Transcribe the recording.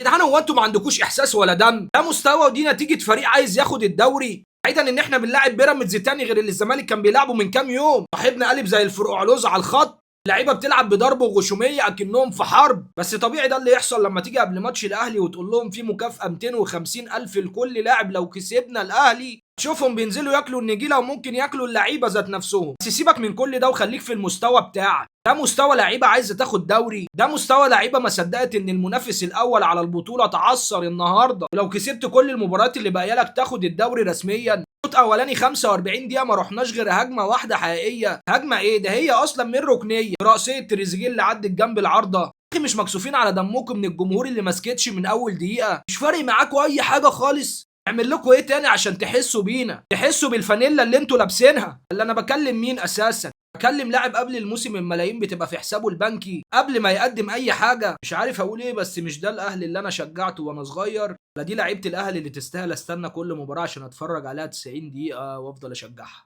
جدعان هو انتوا ما عندكوش احساس ولا دم؟ ده مستوى ودي نتيجه فريق عايز ياخد الدوري، بعيدا ان احنا بنلاعب بيراميدز تاني غير اللي الزمالك كان بيلعبه من كام يوم، صاحبنا قلب زي الفرقعلوز على الخط، لعيبه بتلعب بضرب وغشوميه اكنهم في حرب، بس طبيعي ده اللي يحصل لما تيجي قبل ماتش الاهلي وتقول لهم في مكافاه 250 الف لكل لاعب لو كسبنا الاهلي، تشوفهم بينزلوا ياكلوا النجيله وممكن ياكلوا اللعيبه ذات نفسهم. بس سيبك من كل ده وخليك في المستوى بتاعك، ده مستوى لعيبه عايزه تاخد دوري، ده مستوى لعيبه ما صدقت ان المنافس الاول على البطوله تعثر النهارده، ولو كسبت كل المباريات اللي باقيه لك تاخد الدوري رسميا. الشوط اولاني 45 دقيقه ما رحناش غير هجمه واحده حقيقيه، هجمه ايه ده هي اصلا من ركنيه راسيه تريزيجيه اللي عدت جنب العارضه. اخي مش مكسوفين على دمكم من الجمهور اللي ما سكتش من اول دقيقه؟ مش فارق معاكوا اي حاجه خالص؟ اعمل لكم ايه تاني عشان تحسوا بينا، تحسوا بالفانيلا اللي انتوا لابسينها؟ اللي انا بكلم مين اساسا؟ بكلم لاعب قبل الموسم الملايين بتبقى في حسابه البنكي قبل ما يقدم اي حاجه. مش عارف اقول ايه، بس مش ده الاهلي اللي انا شجعته وانا صغير، ولا دي لعيبه الاهلي اللي تستاهل استنى كل مباراه عشان اتفرج عليها 90 دقيقه وافضل اشجعها.